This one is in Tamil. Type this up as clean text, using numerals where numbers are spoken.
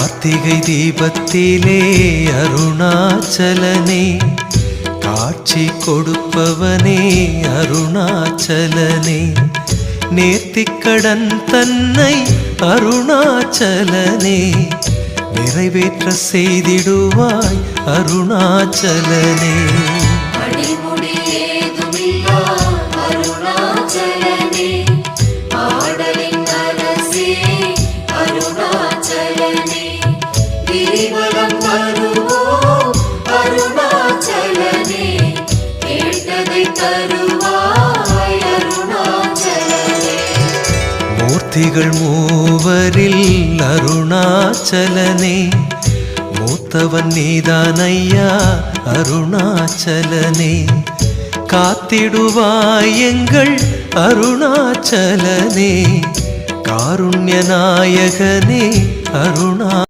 கார்த்திகை தீபத்திலே அருணாச்சலனே, காட்சி கொடுப்பவனே அருணாச்சலனே, நேர்த்திக்கடன் தன்னை அருணாச்சலனே, நிறைவேற்ற செய்திடுவாய் அருணாச்சலனே. மூர்த்திகள் மூவரில் அருணாச்சலனே, மூத்தவன் நீதானையா அருணாச்சலனே, காத்திடுவாய் எங்கள் அருணாச்சலனே, காருண்ய நாயகனே அருணா